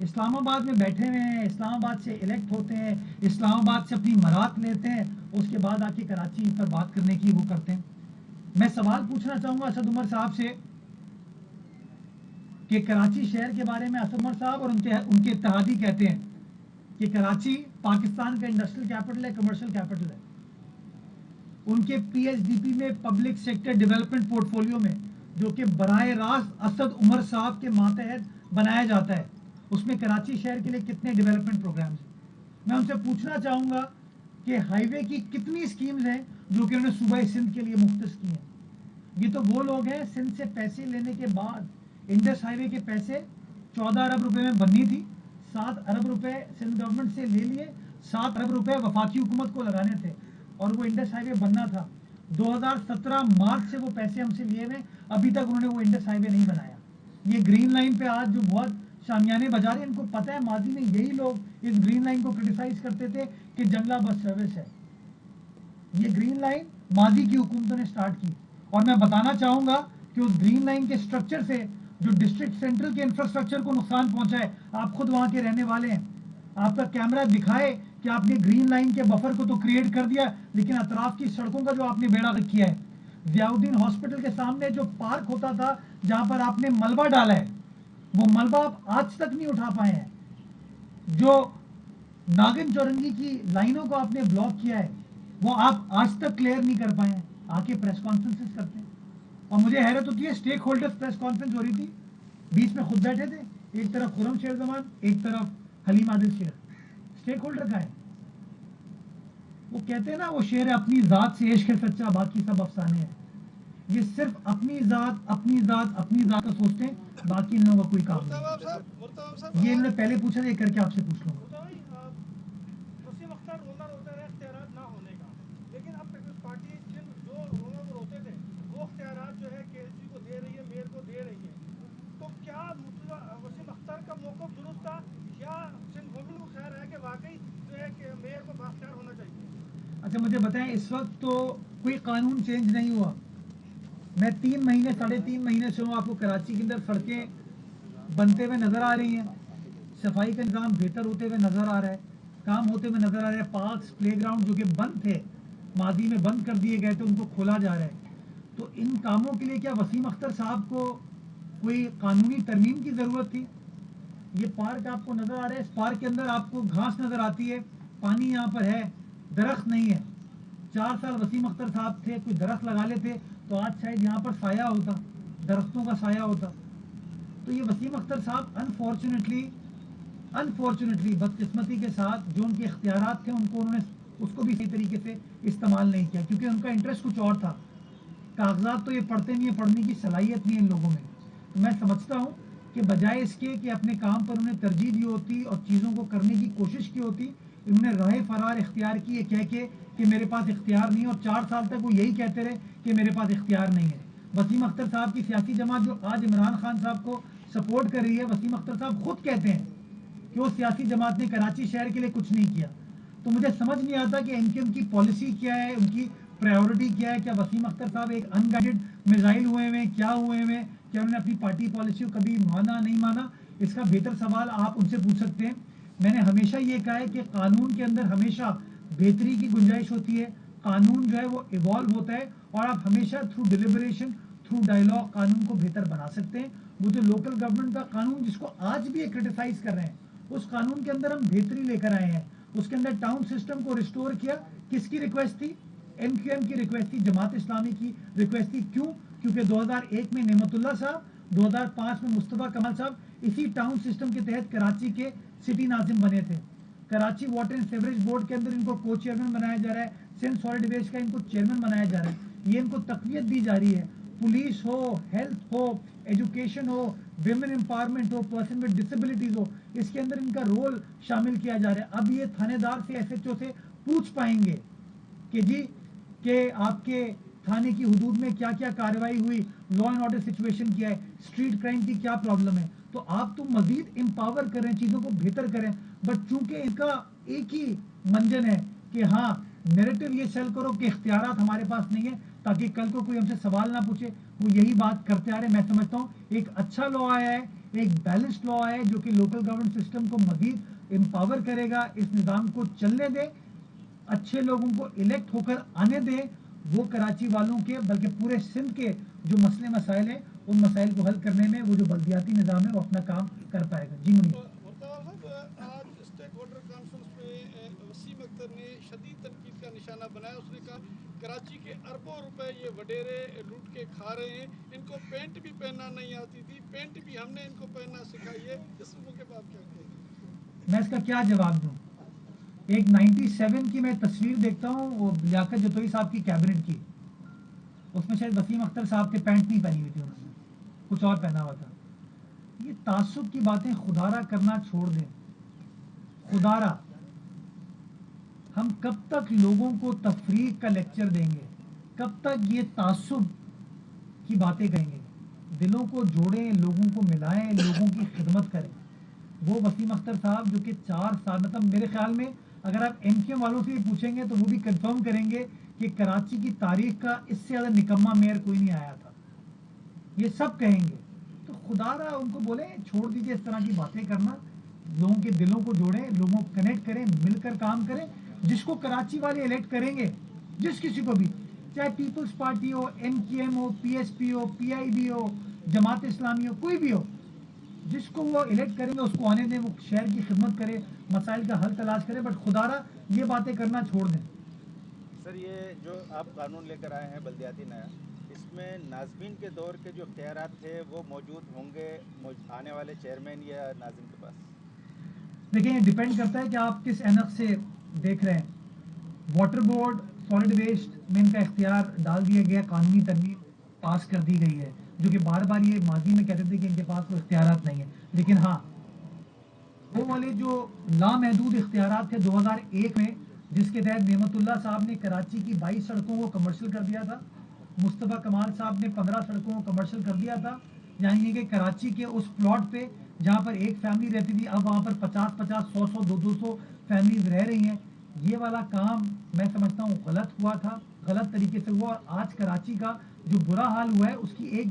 اسلام آباد میں بیٹھے ہوئے ہیں, اسلام آباد سے الیکٹ ہوتے ہیں, اسلام آباد سے اپنی مراد لیتے ہیں, اس کے بعد آ کے کراچی پر بات کرنے کی وہ کرتے ہیں. میں سوال پوچھنا چاہوں گا اسد عمر صاحب سے کہ کراچی شہر کے بارے میں اسد عمر صاحب اور ان کے اتحادی کہتے ہیں کہ کراچی پاکستان کا انڈسٹریل کیپٹل ہے, کمرشل کیپٹل ہے. ان کے پی ایچ ڈی پی میں public sector development port folio میں, جو کہ براہ راست اسد عمر صاحب کے ماتحت بنایا جاتا ہے, اس میں کراچی شہر کے لیے کتنے ڈیولپمنٹ پروگرامز ہیں. میں ان سے پوچھنا چاہوں گا کہ ہائی وے کی کتنی اسکیمز ہیں جو کہ انہوں نے صوبہ سندھ کے لیے مختص کی ہیں. یہ تو وہ لوگ ہیں سندھ سے پیسے لینے کے بعد, انڈس ہائی وے کے پیسے 14 ارب روپے میں بننی تھی, 7 ارب روپے سندھ گورنمنٹ سے لے لیے, 7 ارب روپے وفاقی حکومت کو لگانے تھے اور وہ انڈس ہائی وے بننا تھا. 2017 مارچ سے وہ پیسے ہم سے لیے ہوئے, ابھی تک انہوں نے وہ انڈس ہائی وے نہیں بنایا. یہ گرین لائن پہ آج جو بہت شامیانے بجا رہے ہیں, ان کو پتہ ہے ماضی میں یہی لوگ اس گرین لائن کو کرٹیسائز کرتے تھے کہ جنگلہ بس سروس ہے. یہ گرین لائن ماضی کی حکومتوں نے سٹارٹ کی, اور میں بتانا چاہوں گا کہ اس گرین لائن کے سٹرکچر سے جو ڈسٹرکٹ سینٹرل کے انفراسٹرکچر کو نقصان پہنچا ہے, آپ خود وہاں کے رہنے والے ہیں, آپ کا کیمرہ دکھائے کہ آپ نے گرین لائن کے بفر کو تو کریٹ کر دیا, لیکن اطراف کی سڑکوں کا جو آپ نے بیڑا کیا ہے, ضیاء الدین ہاسپٹل کے سامنے جو پارک ہوتا تھا جہاں پر آپ نے ملبہ ڈالا ہے, وہ ملبہ آپ آج تک نہیں اٹھا پائے ہیں. جو ناگن چورنگی کی لائنوں کو آپ نے بلاک کیا ہے, وہ آپ آج تک کلیئر نہیں کر پائے ہیں. آ کے پریس کانفرنسز کرتے ہیں, اور مجھے حیرت ہوتی ہے اسٹیک ہولڈرز پریس کانفرنس ہو رہی تھی, بیچ میں خود بیٹھے تھے, ایک طرف خرم شیر زمان, ایک طرف حلیم عادل شیر. اسٹیک ہولڈر کا ہے, وہ کہتے ہیں نا وہ شعر اپنی ذات سے عشق ہے سچا, باقی سب افسانے ہیں. یہ صرف اپنی ذات اپنی ذات اپنی ذات کا سوچتے ہیں, باقی ان لوگوں کا کوئی کام نہیں. یہ انہوں نے پہلے پوچھا تھا, یہ کر کے آپ سے پوچھ لوں. وسیم اختر رونا روتا رہے اختیارات نہ ہونے کا, لیکن اب پیپلز پارٹی جن جو رونا روتے تھے وہ اختیارات جو ہے کے ایس جی کو دے رہی ہے, میئر کو دے رہی ہے. تو کیا وسیم اختر کا موقف درست تھا, یا سندھ گورنمنٹ کو خیال ہے کہ واقعی جو ہے کہ میئر کو بااختیار ہونا چاہیے؟ اچھا مجھے بتائیں, اس وقت تو کوئی قانون چینج نہیں ہوا. میں 3 مہینے 3.5 مہینے سے ہوں, آپ کو کراچی کے اندر سڑکیں بنتے ہوئے نظر آ رہی ہیں, صفائی کا نظام بہتر ہوتے ہوئے نظر آ رہا ہے, کام ہوتے ہوئے نظر آ رہا ہے. پارکس پلے گراؤنڈ جو کہ بند تھے, ماضی میں بند کر دیے گئے تھے, ان کو کھولا جا رہا ہے. تو ان کاموں کے لیے کیا وسیم اختر صاحب کو کوئی قانونی ترمیم کی ضرورت تھی؟ یہ پارک آپ کو نظر آ رہا ہے, اس پارک کے اندر آپ کو گھاس نظر آتی ہے, پانی یہاں پر ہے, درخت نہیں ہے. 4 سال وسیم اختر صاحب تھے, کوئی درخت لگا لیتے تو آج شاید یہاں پر سایہ ہوتا, درختوں کا سایہ ہوتا. تو یہ وسیم اختر صاحب انفارچونیٹلی بدقسمتی کے ساتھ جو ان کے اختیارات تھے, ان کو انہوں نے اس کو بھی صحیح طریقے سے استعمال نہیں کیا, کیونکہ ان کا انٹرسٹ کچھ اور تھا. کاغذات تو یہ پڑھتے نہیں ہیں, پڑھنے کی صلاحیت نہیں ہے ان لوگوں میں. تو میں سمجھتا ہوں کہ بجائے اس کے کہ اپنے کام پر انہیں ترجیح دی ہوتی اور چیزوں کو کرنے کی کوشش کی ہوتی, انہوں نے راہ فرار اختیار کی یہ کہہ کے کہ میرے پاس اختیار نہیں ہے, اور 4 سال تک وہ یہی کہتے رہے کہ میرے پاس اختیار نہیں ہے. وسیم اختر صاحب کی سیاسی جماعت جو آج عمران خان صاحب کو سپورٹ کر رہی ہے, وسیم اختر صاحب خود کہتے ہیں کہ وہ سیاسی جماعت نے کراچی شہر کے لیے کچھ نہیں کیا. تو مجھے سمجھ نہیں آتا کہ ان کی پالیسی کیا ہے, ان کی پرائیورٹی کیا ہے. کیا وسیم اختر صاحب ایک ان گائیڈڈ میزائل ہوئے ہوئے, کیا ہوئے ہوئے, کیا انہوں نے اپنی پارٹی پالیسی کو کبھی مانا نہیں مانا؟ اس کا بہتر سوال آپ ان سے پوچھ سکتے ہیں. میں نے ہمیشہ یہ کہا ہے کہ قانون کے اندر ہمیشہ بہتری کی گنجائش ہوتی ہے, قانون جو ہے وہ ایوالو ہوتا ہے, اور آپ ہمیشہ تھرو ڈیلیبریشن تھرو ڈائلاگ قانون کو بہتر بنا سکتے ہیں. وہ جو لوکل گورنمنٹ کا قانون جس کو آج بھی کرٹیسائز کر رہے ہیں, اس قانون کے اندر ہم بہتری لے کر آئے ہیں. اس کے اندر ٹاؤن سسٹم کو ریسٹور کیا, کس کی ریکویسٹ تھی؟ ایم کیو ایم کی ریکویسٹ تھی, جماعت اسلامی کی ریکویسٹ تھی. کیوں؟ کیونکہ 2001 میں نعمت اللہ صاحب, 2005 میں مصطفیٰ کمال صاحب اسی ٹاؤن سسٹم کے تحت کراچی کے سٹی ناظم بنے تھے. Karachi water and sewerage board کے اندر ان کو کو چیئرمین بنایا جا رہا ہے, سندھ سالڈ ویسٹ کا ان کو چیئرمین بنایا جا رہا ہے. یہ ان کو تقویت دی جا رہی ہے. پولیس ہو, ہیلتھ ہو, ایجوکیشن ہو, ویمن امپاورمنٹ ہو, پرسن ود ڈسیبلٹیز ہو, اس کے اندر ان کا رول شامل کیا جا رہا ہے. اب یہ تھانے دار سے ایس ایچ او سے پوچھ پائیں گے کہ جی کہ آپ کے تھانے کی حدود میں کیا کیا کارروائی ہوئی, لا اینڈ آرڈر سچویشن کیا ہے, اسٹریٹ کرائم کی کیا پرابلم ہے. تو آپ تو مزید امپاور کریں, چیزوں کو بہتر کریں. بٹ چونکہ ان کا ایک ہی منجن ہے کہ ہاں نیریٹو یہ سیل کرو کہ اختیارات ہمارے پاس نہیں ہے, تاکہ کل کو کوئی ہم سے سوال نہ پوچھے, وہ یہی بات کرتے آ رہے. میں سمجھتا ہوں ایک اچھا لا آیا ہے, ایک بیلنس لا ہے جو کہ لوکل گورنمنٹ سسٹم کو مزید امپاور کرے گا, اس نظام کو چلنے دے, اچھے لوگوں کو الیکٹ ہو کر آنے دیں, وہ کراچی والوں کے بلکہ پورے سندھ کے جو مسئلے مسائل ہیں ان مسائل کو حل کرنے میں وہ جو بلدیاتی نظام ہے وہ اپنا کام کر پائے گا. جی منیر. مرتضیٰ صاحب آج اسٹیک ہولڈر کانفرنس پہ وسیم اختر نے شدید تنقید کا نشانہ بنایا. اس نے کہا کراچی کے اربوں روپے یہ وڈیرے لوٹ کے کھا رہے ہیں, ان کو پینٹ بھی پہننا نہیں آتی تھی, پینٹ بھی ہم نے ان کو پہننا سکھائی ہے. اس موقع پہ آپ کیا کہیں گے؟ میں اس کا کیا جواب دوں. ایک 97 کی میں تصویر دیکھتا ہوں وہ لیاقت جتوئی صاحب کی کیبنٹ کی, اس میں شاید وسیم اختر صاحب کے پینٹ نہیں پہنی ہوئی تھی, انہوں نے کچھ اور پہنا ہوا تھا. یہ تعصب کی باتیں خدارا کرنا چھوڑ دیں. خدارا ہم کب تک لوگوں کو تفریق کا لیکچر دیں گے, کب تک یہ تعصب کی باتیں کہیں گے. دلوں کو جوڑیں, لوگوں کو ملائیں, لوگوں کی خدمت کریں. وہ وسیم اختر صاحب جو کہ 4 سال, مطلب میرے خیال میں اگر آپ ایم کیو والوں سے بھی پوچھیں گے تو وہ بھی کنفرم کریں گے کہ کراچی کی تاریخ کا اس سے زیادہ نکما میئر کوئی نہیں آیا تھا, یہ سب کہیں گے. تو خدا را ان کو بولیں چھوڑ دیجئے اس طرح کی باتیں کرنا, لوگوں کے دلوں کو جوڑیں, لوگوں کو کنیکٹ کریں, مل کر کام کریں. جس کو کراچی والے الیکٹ کریں گے, جس کسی کو بھی, چاہے پیپلز پارٹی ہو, ایم کیو ایم ہو, پی ایس پی ہو, پی آئی بی ہو, جماعت اسلامی ہو, کوئی بھی ہو, جس کو وہ الیکٹ کریں گے اس کو آنے دیں, وہ شہر کی خدمت کرے, مسائل کا حل تلاش کرے. بٹ خدا را یہ باتیں کرنا چھوڑ دیں. سر یہ جو آپ قانون لے کر آئے ہیں بلدیاتی نیا, اس میں ناظمین کے دور کے جو اختیارات تھے وہ موجود ہوں گے آنے والے چیئرمین یا ناظم کے پاس؟ دیکھیں یہ ڈیپینڈ کرتا ہے کہ آپ کس اینق سے دیکھ رہے ہیں. واٹر بورڈ, سالڈ ویسٹ میں ان کا اختیار ڈال دیا گیا, قانونی ترمیم پاس کر دی گئی ہے, جو کہ بار بار یہ ماضی میں کہتے تھے کہ ان کے پاس کوئی اختیارات نہیں ہیں. لیکن ہاں وہ والے جو لامحدود اختیارات تھے 2001 میں, جس کے تحت نعمت اللہ صاحب نے کراچی کی 22 سڑکوں کو کمرشل کر دیا تھا, مصطفیٰ کمال صاحب نے 15 سڑکوں کو کمرشل کر دیا تھا. یعنی کہ کراچی کے اس پلاٹ پہ جہاں پر ایک فیملی رہتی تھی اب وہاں پر 50 100 200 فیملیز رہ رہی ہیں. یہ والا کام میں سمجھتا ہوں غلط ہوا تھا, غلط طریقے سے ہوا. اور آج کراچی کا جو برا حال ہوا ہے اس کی ایک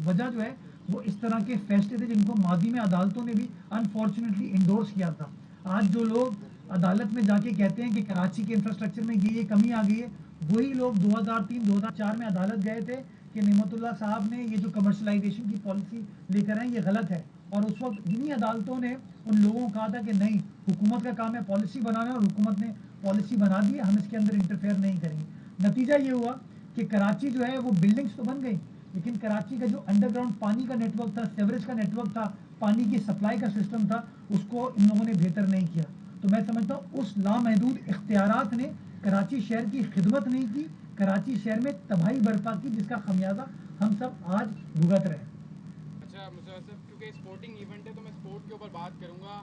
وجہ جو ہے وہ اس طرح کے فیصلے تھے جن کو ماضی میں عدالتوں نے بھی انفارچونیٹلی انڈورس کیا تھا. آج جو لوگ عدالت میں جا کے کہتے ہیں کہ کراچی کے انفراسٹرکچر میں یہ کمی آ گئی ہے, وہی لوگ 2003-2004 میں عدالت گئے تھے کہ نعمت اللہ صاحب نے یہ جو کمرشلائزیشن کی پالیسی لے کر آئے یہ غلط ہے. اور اس وقت انہی عدالتوں نے ان لوگوں کو کہا تھا کہ نہیں, حکومت کا کام ہے پالیسی بنانا, اور حکومت نے پالیسی بنا دی ہے, ہم اس کے اندر انٹرفیئر نہیں کریں گے. نتیجہ یہ ہوا کہ کراچی جو ہے وہ بلڈنگز تو بن گئی, لیکن کراچی کا جو انڈر گراؤنڈ پانی کا نیٹ ورک تھا, سیوریج کا نیٹ ورک تھا, پانی کی سپلائی کا سسٹم تھا, اس کو ان لوگوں نے بہتر نہیں کیا. تو میں سمجھتا ہوں اس لامحدود اختیارات نے کراچی شہر کی خدمت نہیں کی, کراچی شہر میں تباہی برپا کی, جس کا خمیازہ ہم سب آج بھگت رہے ہیں. اچھا صاحب, کیونکہ اسپورٹنگ ایونٹ ہے تو میں اسپورٹ کے اوپر بات کروں گا.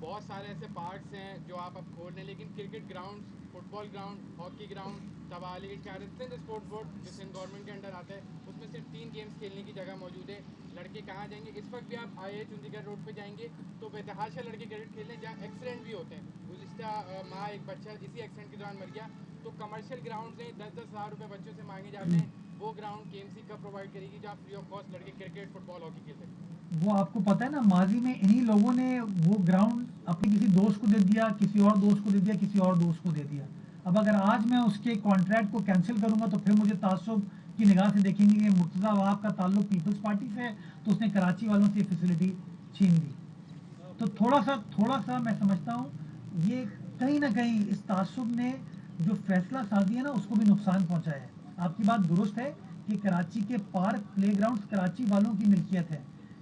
بہت سارے ایسے پارکس ہیں جو آپ اب کھول رہے ہیں, لیکن cricket ground, football ground, hockey ground, تبالغ سندھ اسپورٹس بورڈ جو سندھ گورنمنٹ کے انڈر آتا ہے, اس میں صرف 3 گیمز کھیلنے کی جگہ موجود ہے. لڑکے کہاں جائیں گے؟ اس وقت بھی آپ آئی چندی گڑھ روڈ پہ جائیں گے تو بےتحاشا لڑکے کرکٹ کھیلنے جہاں ایکسیڈنٹ بھی ہوتے ہیں. گزشتہ ماہ ایک بچہ اسی ایکسیڈنٹ کے دوران مر گیا. تو کمرشل گراؤنڈ سے 10-10 ہزار روپے بچوں سے مانگے جاتے ہیں, وہ گراؤنڈ کے ایم سی کب پرووائڈ کرے گی جہاں فری آف کاسٹ لڑکے کرکٹ, فٹ بال, ہاکی کھیل سکتے ہیں؟ وہ آپ کو پتا ہے نا, ماضی میں انہی لوگوں نے وہ گراؤنڈ اپنے کسی دوست کو دے دیا, کسی اور دوست کو دے دیا, کسی اور دوست کو دے دیا. اب اگر آج میں اس کے کانٹریکٹ کو کینسل کروں گا تو پھر مجھے تعصب کی نگاہ سے دیکھیں گے کہ مرتضیٰ وہاب کا تعلق پیپلز پارٹی سے ہے تو اس نے کراچی والوں سے فیسلٹی چھین لی. تو تھوڑا سا میں سمجھتا ہوں یہ کہیں نہ کہیں اس تعصب نے جو فیصلہ سازی ہے نا اس کو بھی نقصان پہنچایا ہے. آپ کی بات درست ہے کہ کراچی کے پارک, پلے گراؤنڈز کراچی والوں کی ملکیت ہے,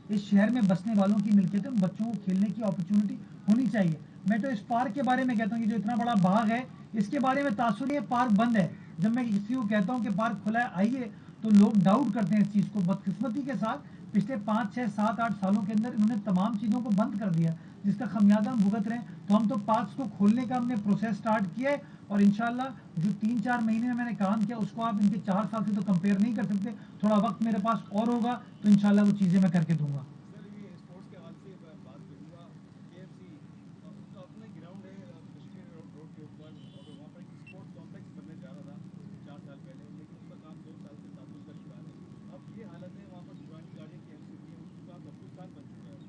اس شہر میں بسنے والوں کی ملکیت ہے, بچوں کو کھیلنے کی اپرچونٹی ہونی چاہیے. میں تو اس پارک کے بارے میں کہتا ہوں کہ جو اتنا بڑا باغ ہے اس کے بارے میں تاثر نہیں ہے, پارک بند ہے. جب میں کسی کو کہتا ہوں کہ پارک کھلا ہے آئیے تو لوگ ڈاؤٹ کرتے ہیں اس چیز کو. بدقسمتی کے ساتھ پچھلے 5 6 7 8 سالوں کے اندر انہوں نے تمام چیزوں کو بند کر دیا, جس کا خمیازہ ہم بھگت رہے ہیں. تو ہم تو پارکس کو کھولنے کا ہم نے پروسیس سٹارٹ کیا ہے, اور انشاءاللہ جو 3-4 مہینے میں نے کام کیا اس کو آپ ان کے 4 سال سے تو کمپیئر نہیں کر سکتے. تھوڑا وقت میرے پاس اور ہوگا تو انشاءاللہ وہ چیزیں میں کر کے دوں گا. سر یہ اسپورٹس کے حوالے سے بات کروں گا. کے ایف سی کا اپنا گراؤنڈ ہے کشمیر روڈ کے اوپر, اور وہاں پر ایک اسپورٹس کمپلیکس بننے جا رہا تھا 4 سال پہلے, لیکن اس کا کام 2 سال سے تعطل کا شکار ہے. اب یہ حالت ہے وہاں پر پرانی گاڑیاں کے ایف سی کی ہیں, اس کا قبرستان بن چکا ہے.